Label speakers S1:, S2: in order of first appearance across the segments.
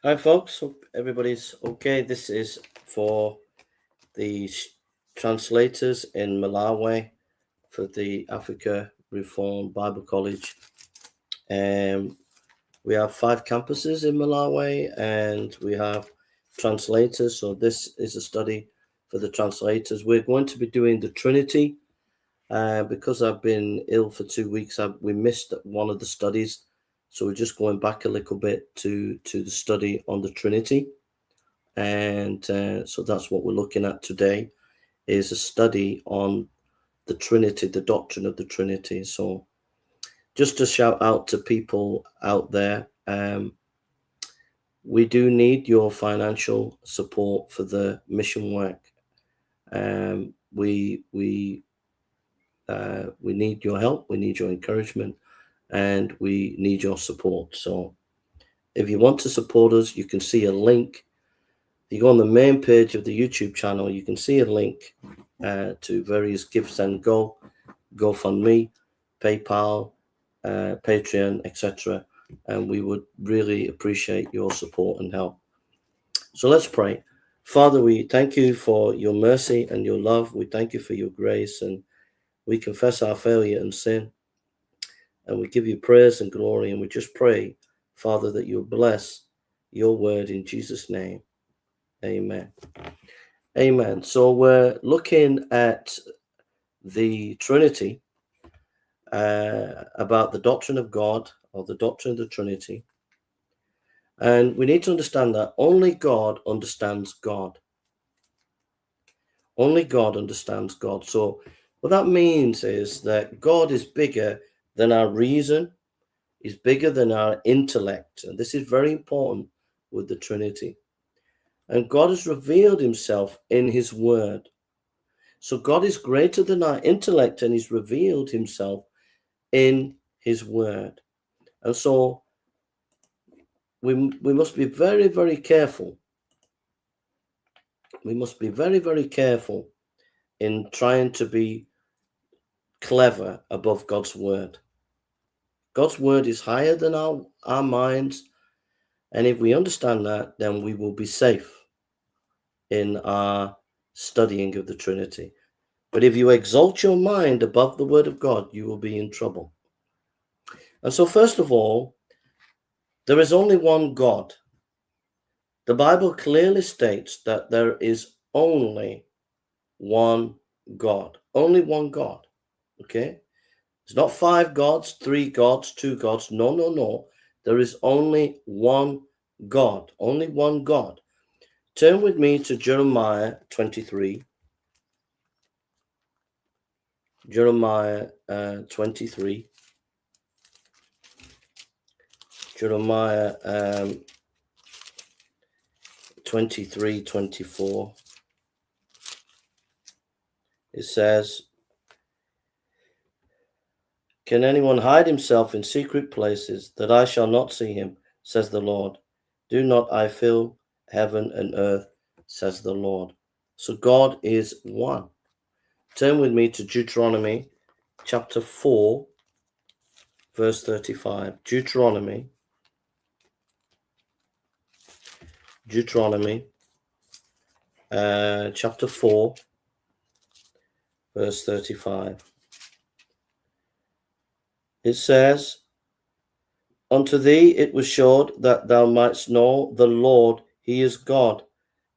S1: Hi, folks. Hope everybody's okay. This is for the translators in Malawi for the Africa Reformed Bible College. We have 5 campuses in Malawi, and we have translators. So this is a study for the translators. We're going to be doing the Trinity. Because I've been ill for 2 weeks, we missed one of the studies. So we're just going back a little bit to the study on the Trinity. And so that's what we're looking at today, is a study on the Trinity, the doctrine of the Trinity. So just to shout out to people out there, we do need your financial support for the mission work. We need your help, we need your encouragement, and we need your support. So if you want to support us, you can see a link. If you go on the main page of the YouTube channel, you can see a link to various Give and Go, GoFundMe, PayPal, Patreon, etc. And we would really appreciate your support and help. So let's pray. Father, we thank you for your mercy and your love. We thank you for your grace, and we confess our failure and sin. And we give you praise and glory, and we just pray, Father, that you'll bless your word in Jesus' name. Amen. Amen. So we're looking at the Trinity, about the doctrine of God, or the doctrine of the Trinity. And we need to understand that only God understands God. Only God understands God. So what that means is that God is bigger than our reason, is bigger than our intellect. And this is very important with the Trinity. And God has revealed himself in his word. So God is greater than our intellect, and he's revealed himself in his word. And so we must be very, very careful. We must be very, very careful in trying to be clever above God's word. God's word is higher than our minds. And if we understand that, then we will be safe in our studying of the Trinity. But if you exalt your mind above the word of God, you will be in trouble. And so first of all, there is only one God. The Bible clearly states that there is only one God. Only one God. Okay? It's not 5 gods, 3 gods, 2 gods. No, no, no. There is only one God. Only one God. Turn with me to Jeremiah 23. Jeremiah 23. Jeremiah 23:24. It says, "Can anyone hide himself in secret places, that I shall not see him, says the Lord? Do not I fill heaven and earth, says the Lord." So God is one. Turn with me to Deuteronomy chapter 4, verse 35. Deuteronomy chapter 4, verse 35. It says, "Unto thee it was showed that thou mightst know the Lord, he is God.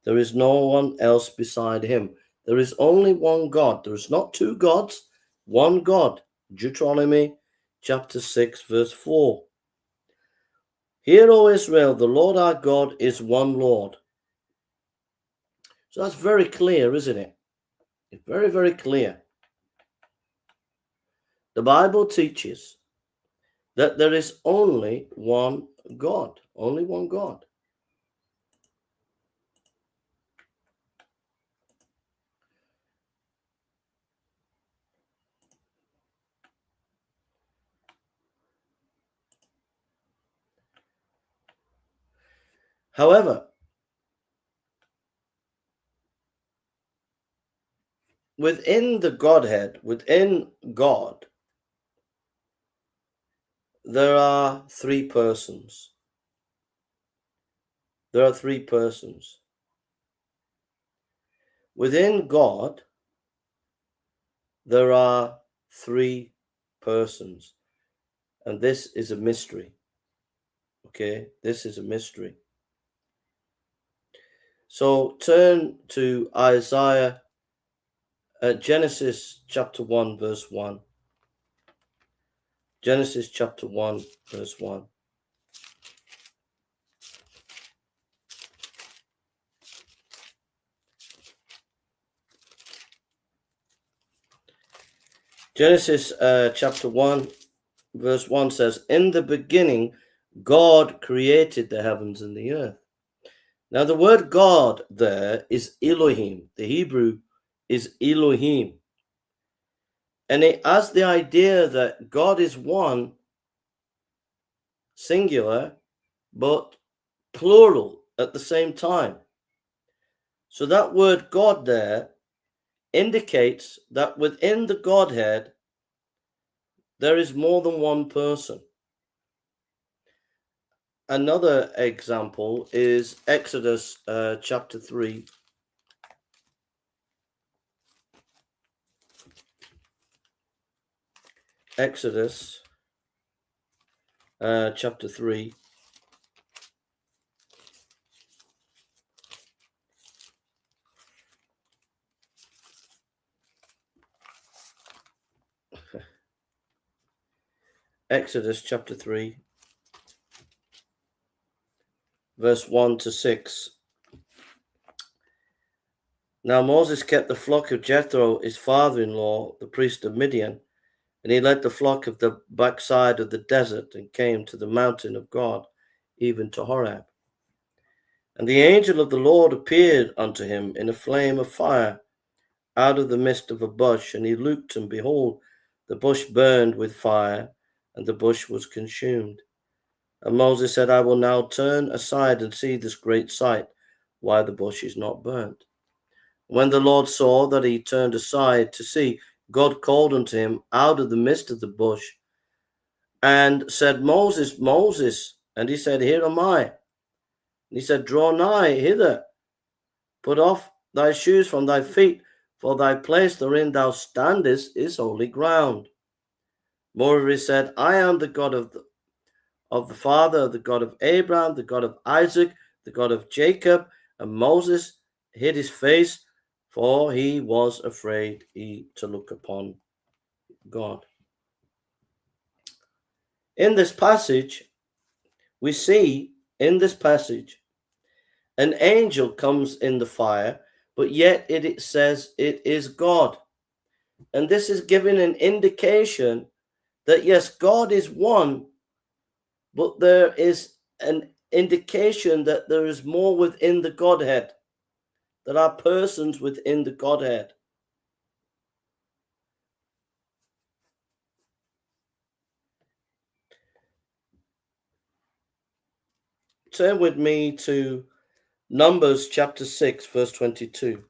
S1: There is no one else beside him." There is only one God. There is not 2 gods, one God. Deuteronomy chapter 6, verse 4. "Hear, O Israel, the Lord our God is one Lord." So that's very clear, isn't it? It's very, very clear. The Bible teaches that there is only one God. Only one God. However, within the Godhead, within God, there are 3 persons. there are three persons. Within God, there are three persons. And this is a mystery. Okay, this is a mystery. So turn to Isaiah, Genesis chapter 1, verse 1. Genesis chapter 1, verse 1. Genesis chapter 1, verse 1 says, in the beginning, God created the heavens and the earth. Now, the word God there is Elohim. The Hebrew is Elohim. And it has the idea that God is one, singular, but plural at the same time. So that word God there indicates that within the Godhead, there is more than one person. Another example is Exodus chapter 3. Exodus chapter 3. Exodus chapter 3, verse 1 to 6. Now Moses kept the flock of Jethro, his father-in-law, the priest of Midian, and he led the flock of the backside of the desert and came to the mountain of God, even to Horeb. And the angel of the Lord appeared unto him in a flame of fire out of the midst of a bush, and he looked, and behold, the bush burned with fire, and the bush was consumed. And Moses said, I will now turn aside and see this great sight, why the bush is not burnt. When the Lord saw that he turned aside to see, God called unto him out of the midst of the bush, and said, Moses, Moses. And he said, Here am I. And he said, Draw nigh hither, put off thy shoes from thy feet, for thy place wherein thou standest is holy ground. Moreover, he said, I am the God of the father, the God of Abraham, the God of Isaac, the God of Jacob. And Moses hid his face, for he was afraid to look upon God. In this passage, we see an angel comes in the fire, but yet it says it is God. And this is giving an indication that yes, God is one, but there is an indication that there is more within the Godhead. There are persons within the Godhead. Turn with me to Numbers chapter 6, verse 22.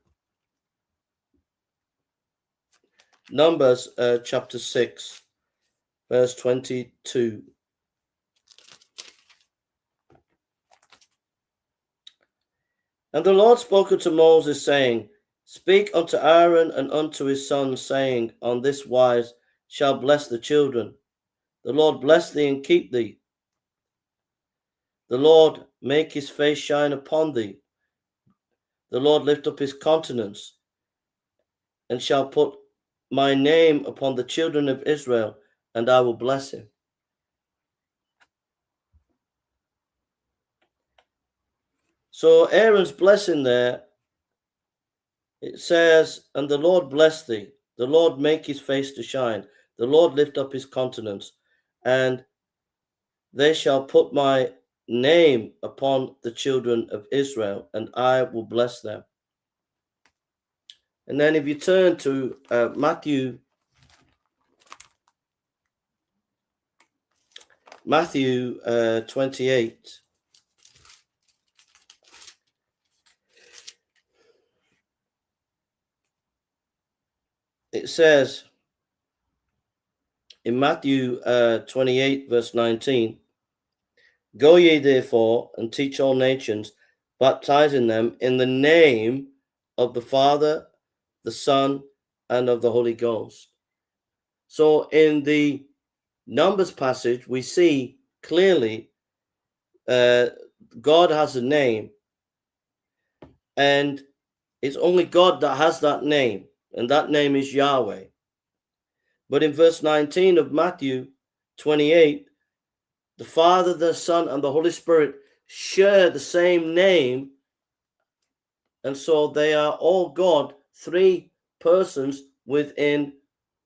S1: Numbers chapter 6, verse 22. And the Lord spoke unto Moses, saying, Speak unto Aaron and unto his sons, saying, On this wise shall bless the children. The Lord bless thee and keep thee. The Lord make his face shine upon thee. The Lord lift up his countenance, and shall put my name upon the children of Israel, and I will bless him. So Aaron's blessing there, it says, and the Lord bless thee. The Lord make his face to shine. The Lord lift up his countenance, and they shall put my name upon the children of Israel, and I will bless them. And then if you turn to Matthew 28. It says in Matthew 28, verse 19, Go ye therefore and teach all nations, baptizing them in the name of the Father, the Son, and of the Holy Ghost. So in the Numbers passage, we see clearly God has a name, and it's only God that has that name, and that name is Yahweh. But in verse 19 of Matthew 28, the Father, the Son, and the Holy Spirit share the same name, and so they are all God, three persons within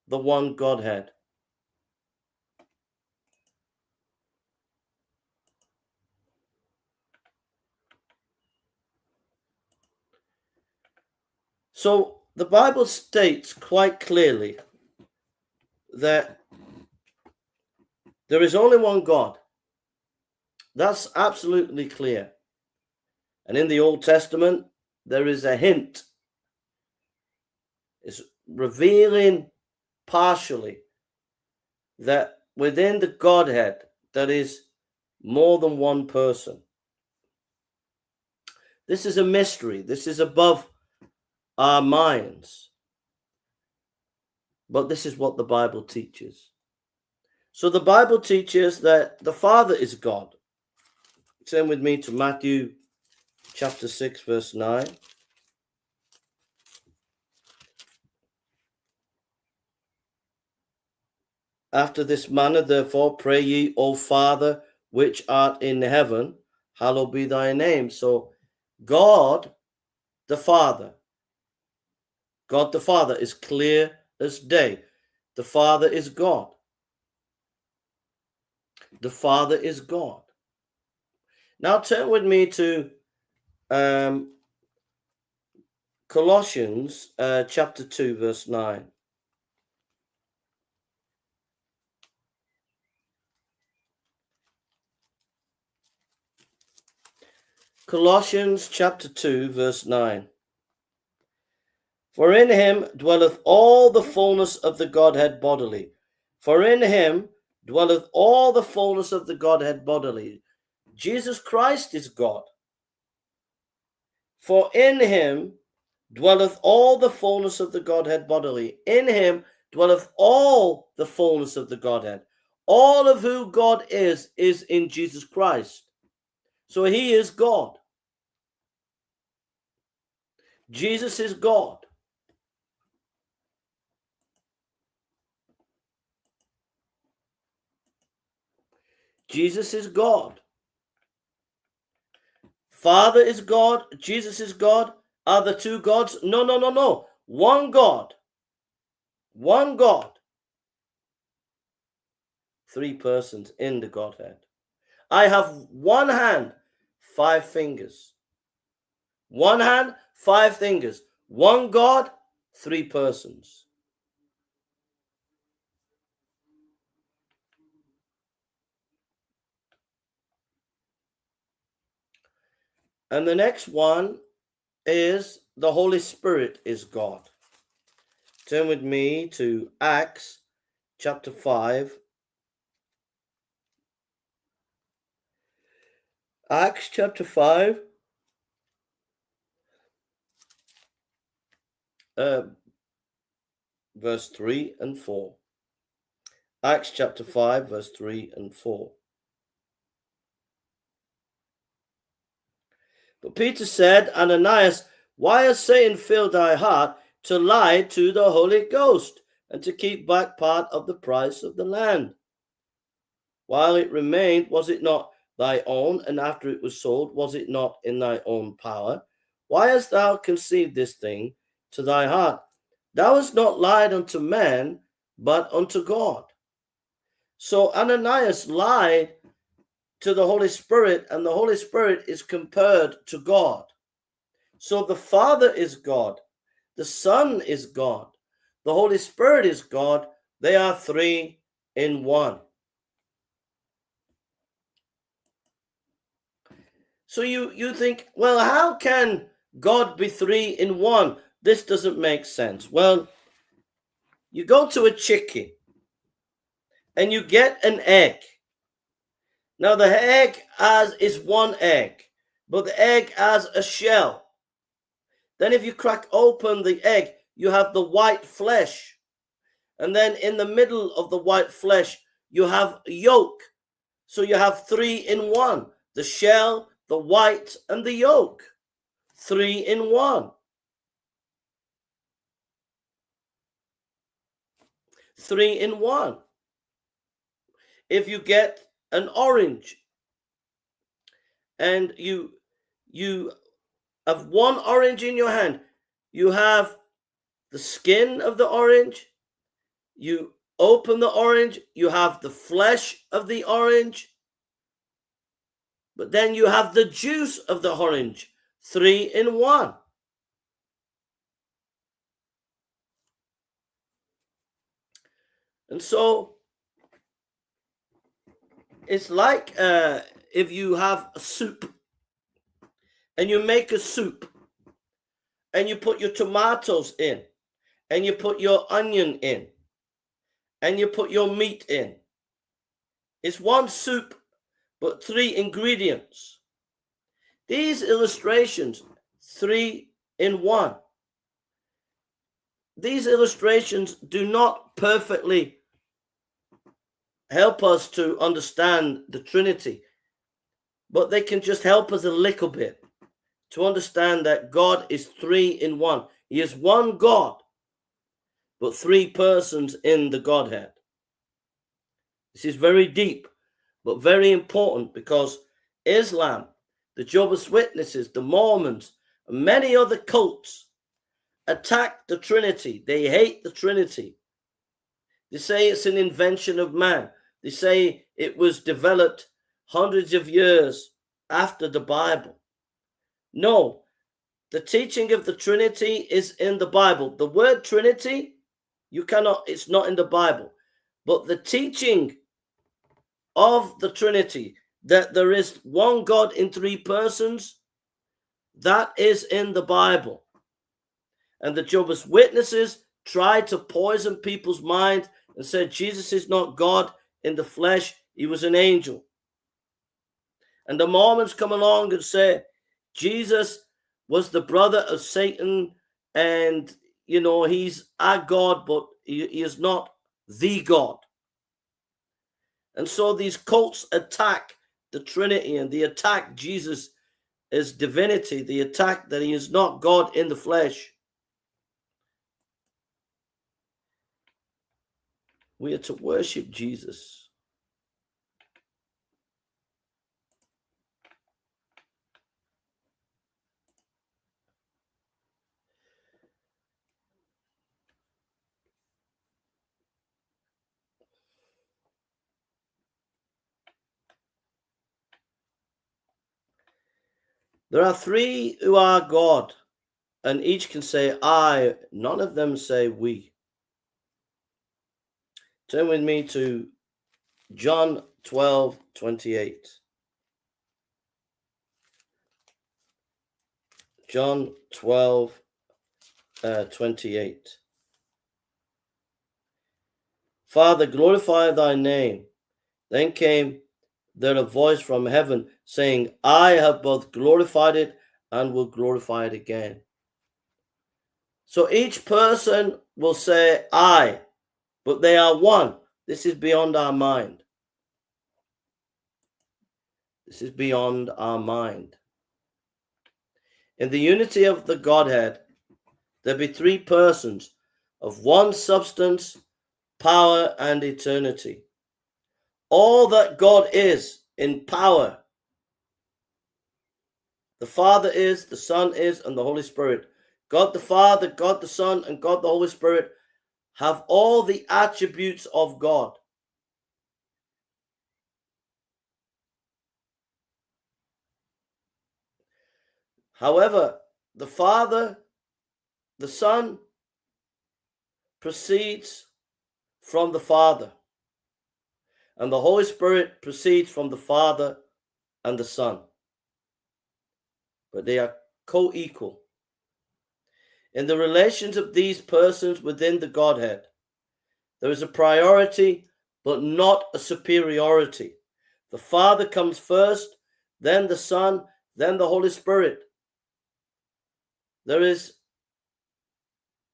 S1: the one Godhead. So the Bible states quite clearly that there is only one God. That's absolutely clear. And in the Old Testament, there is a hint. It's revealing partially that within the Godhead, there is more than one person. This is a mystery. This is above our minds. But this is what the Bible teaches. So the Bible teaches that the Father is God. Turn with me to Matthew chapter 6, verse 9. After this manner, therefore, pray ye, O Father, which art in heaven, hallowed be thy name. So God the Father is clear as day. The Father is God. The Father is God. Now turn with me to Colossians chapter 2, verse 9. Colossians chapter 2, verse 9. For in him dwelleth all the fullness of the Godhead bodily. For in him dwelleth all the fullness of the Godhead bodily. Jesus Christ is God. For in him dwelleth all the fullness of the Godhead bodily. In him dwelleth all the fullness of the Godhead. All of who God is in Jesus Christ. So he is God. Jesus is God. Jesus is God. Father is God. Jesus is God. Are the two gods? No. One God. One God. Three persons in the Godhead. I have one hand, five fingers. One hand, five fingers. One God, three persons. And the next one is the Holy Spirit is God. Turn with me to Acts chapter 5. Acts chapter 5. Verse 3 and 4. Acts chapter 5, verse 3 and 4. But Peter said, Ananias, why has Satan filled thy heart to lie to the Holy Ghost and to keep back part of the price of the land? While it remained, was it not thy own? And after it was sold, was it not in thy own power? Why hast thou conceived this thing to thy heart? Thou hast not lied unto man, but unto God. So Ananias lied to the Holy Spirit, and the Holy Spirit is compared to God. So the Father is God, the Son is God, the Holy Spirit is God. They are three in one. So you think, well, how can God be three in one? This doesn't make sense. Well, you go to a chicken and you get an egg. Now the egg is one egg, but the egg has a shell. Then if you crack open the egg, you have the white flesh. And then in the middle of the white flesh, you have yolk. So you have 3 in 1, the shell, the white, and the yolk. 3 in 1. 3 in 1. If you get an orange and you have one orange in your hand, you have the skin of the orange, you open the orange, you have the flesh of the orange, but then you have the juice of the orange. 3 in 1. And so it's like if you have a soup and you make a soup and you put your tomatoes in and you put your onion in and you put your meat in. It's one soup, but 3 ingredients. These illustrations, 3 in 1. These illustrations do not perfectly help us to understand the Trinity, but they can just help us a little bit to understand that God is 3 in 1. He is one God, but 3 persons in the Godhead. This is very deep, but very important, because Islam, the Jehovah's Witnesses, the Mormons, and many other cults attack the Trinity. They hate the Trinity. They say it's an invention of man. They say it was developed hundreds of years after the Bible. No, the teaching of the Trinity is in the Bible. The word Trinity, it's not in the Bible. But the teaching of the Trinity, that there is one God in 3 persons, that is in the Bible. And the Jehovah's Witnesses tried to poison people's mind and said Jesus is not God in the flesh, he was an angel. And the Mormons come along and say Jesus was the brother of Satan, and he's our God, but he is not the God. And so these cults attack the Trinity, and they attack Jesus as divinity. They attack that he is not God in the flesh. We are to worship Jesus. There are 3 who are God, and each can say I. None of them say we. Turn with me to John 12:28. John 12:28. Father, glorify thy name. Then came there a voice from heaven saying, I have both glorified it and will glorify it again. So each person will say I, but they are one. This is beyond our mind. This is beyond our mind. In the unity of the Godhead, there be 3 persons of one substance, power, and eternity. All that God is in power, the Father is, the Son is, and the Holy Spirit. God the Father, God the Son, and God the Holy Spirit have all the attributes of God. However, the Father, the Son, proceeds from the Father, and the Holy Spirit proceeds from the Father and the Son. But they are co-equal. In the relations of these persons within the Godhead, there is a priority, but not a superiority. The Father comes first, then the Son, then the Holy Spirit. There is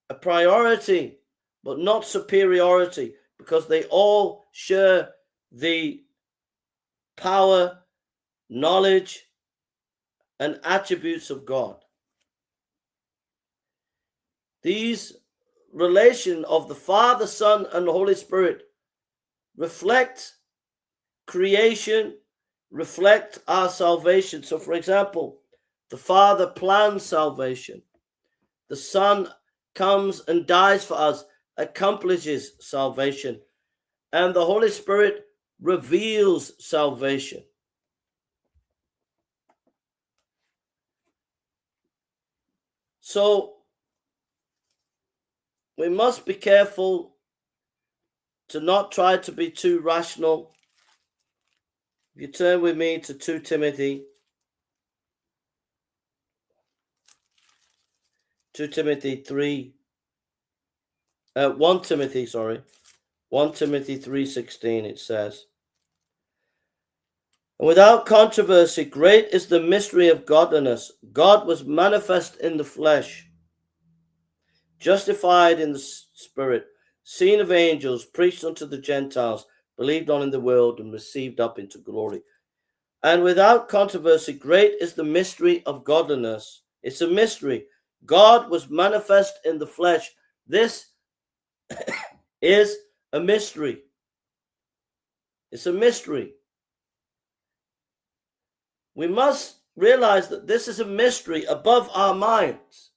S1: a priority, but not superiority, because they all share the power, knowledge, and attributes of God. These relation of the Father, Son, and the Holy Spirit reflect creation, reflect our salvation. So, for example, the Father plans salvation. The Son comes and dies for us, accomplishes salvation. And the Holy Spirit reveals salvation. So, we must be careful to not try to be too rational. If you turn with me to 2 Timothy, 1 Timothy 3:16, it says, "And without controversy, great is the mystery of godliness. God was manifest in the flesh, justified in the spirit, seen of angels, preached unto the Gentiles, believed on in the world, and received up into glory." And without controversy, great is the mystery of godliness. It's a mystery. God was manifest in the flesh. This is a mystery. It's a mystery. We must realize that this is a mystery above our minds.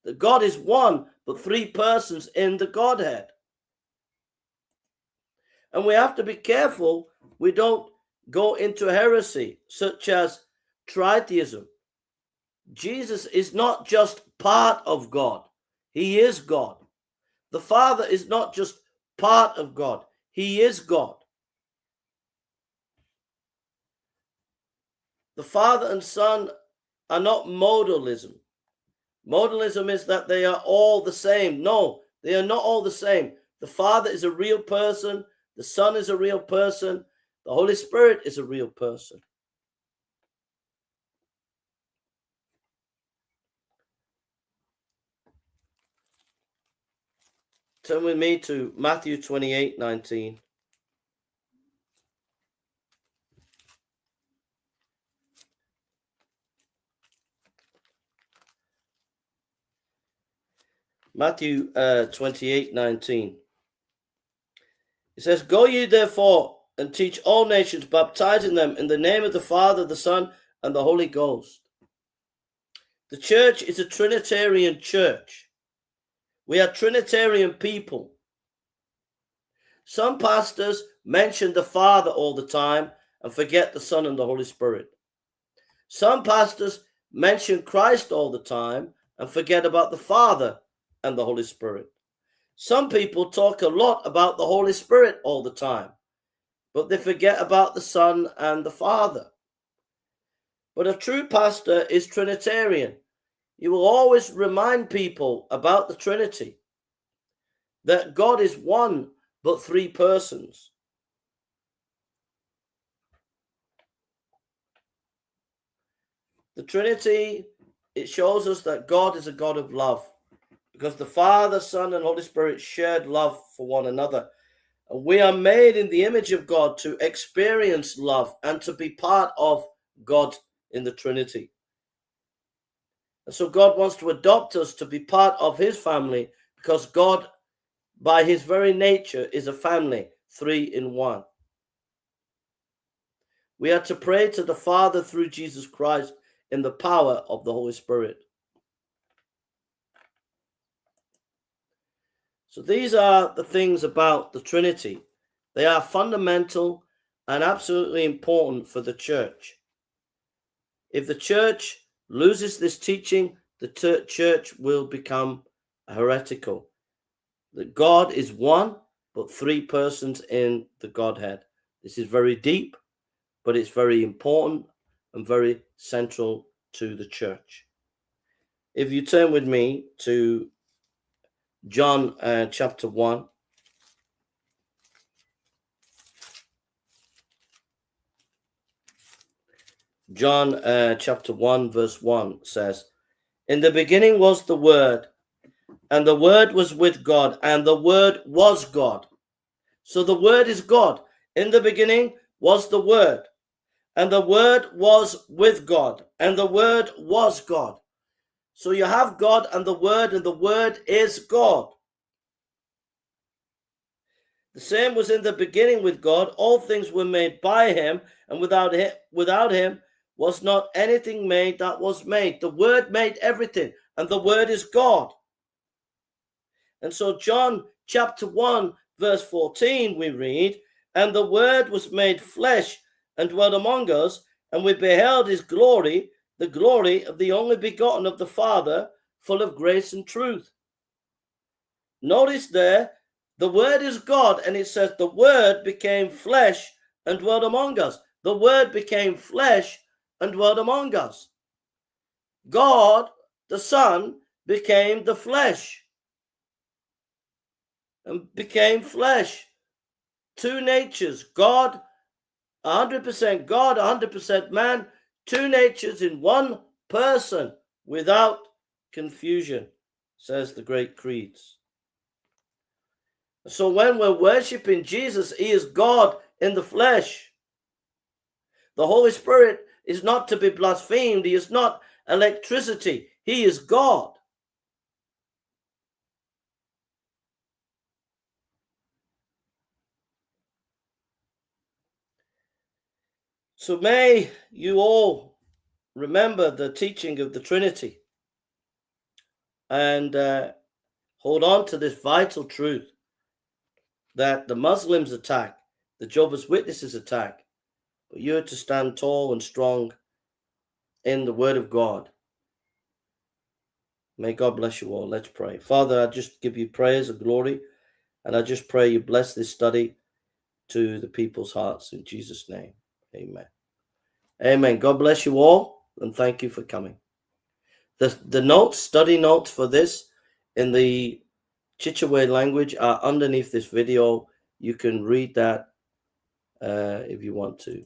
S1: That God is one, but three persons in the Godhead. And we have to be careful we don't go into heresy, such as tritheism. Jesus is not just part of God. He is God. The Father is not just part of God. He is God. The Father and Son are not modalism. Modalism is that they are all the same. No, they are not all the same. The Father is a real person. The Son is a real person. The Holy Spirit is a real person. Turn with me to Matthew 28:19. Matthew 28:19. It says, "Go ye therefore and teach all nations, baptizing them in the name of the Father, the Son, and the Holy Ghost." The church is a Trinitarian church. We are Trinitarian people. Some pastors mention the Father all the time and forget the Son and the Holy Spirit. Some pastors mention Christ all the time and forget about the Father and the Holy Spirit. Some people talk a lot about the Holy Spirit all the time, but they forget about the Son and the Father. But a true pastor is Trinitarian. He will always remind people about the Trinity, that God is one, but three persons. The Trinity, it shows us that God is a God of love, because the Father, Son, and Holy Spirit shared love for one another. And we are made in the image of God to experience love and to be part of God in the Trinity. And so God wants to adopt us to be part of his family, because God, by his very nature, is a family, three in one. We are to pray to the Father through Jesus Christ in the power of the Holy Spirit. So these are the things about the Trinity. They are fundamental and absolutely important for the church. If the church loses this teaching, the church will become heretical. That God is one, but three persons in the Godhead. This is very deep, but it's very important and very central to the church. If you turn with me to John chapter 1. John chapter 1 verse 1 says, "In the beginning was the Word, and the Word was with God, and the Word was God." So the Word is God. In the beginning was the Word, and the Word was with God, and the Word was God. So you have God and the Word is God. The same was in the beginning with God. All things were made by him, and without him was not anything made that was made. The Word made everything, and the Word is God. And so John chapter 1 verse 14 we read, "And the Word was made flesh and dwelt among us, and we beheld his glory, the glory of the only begotten of the Father, full of grace and truth." Notice there, the Word is God, and it says the Word became flesh and dwelt among us. The Word became flesh and dwelt among us. God, the Son, became the flesh and became flesh. Two natures, God, 100% God, 100% man, two natures in one person without confusion, says the great creeds. So when we're worshiping Jesus, he is God in the flesh. The Holy Spirit is not to be blasphemed. He is not electricity. He is God. So may you all remember the teaching of the Trinity and hold on to this vital truth that the Muslims attack, the Jehovah's Witnesses attack, but you're to stand tall and strong in the Word of God. May God bless you all. Let's pray. Father, I just give you praise and glory, and I just pray you bless this study to the people's hearts in Jesus' name. Amen. Amen. God bless you all, and thank you for coming. The notes, study notes for this in the Chichewa language are underneath this video. You can read that if you want to.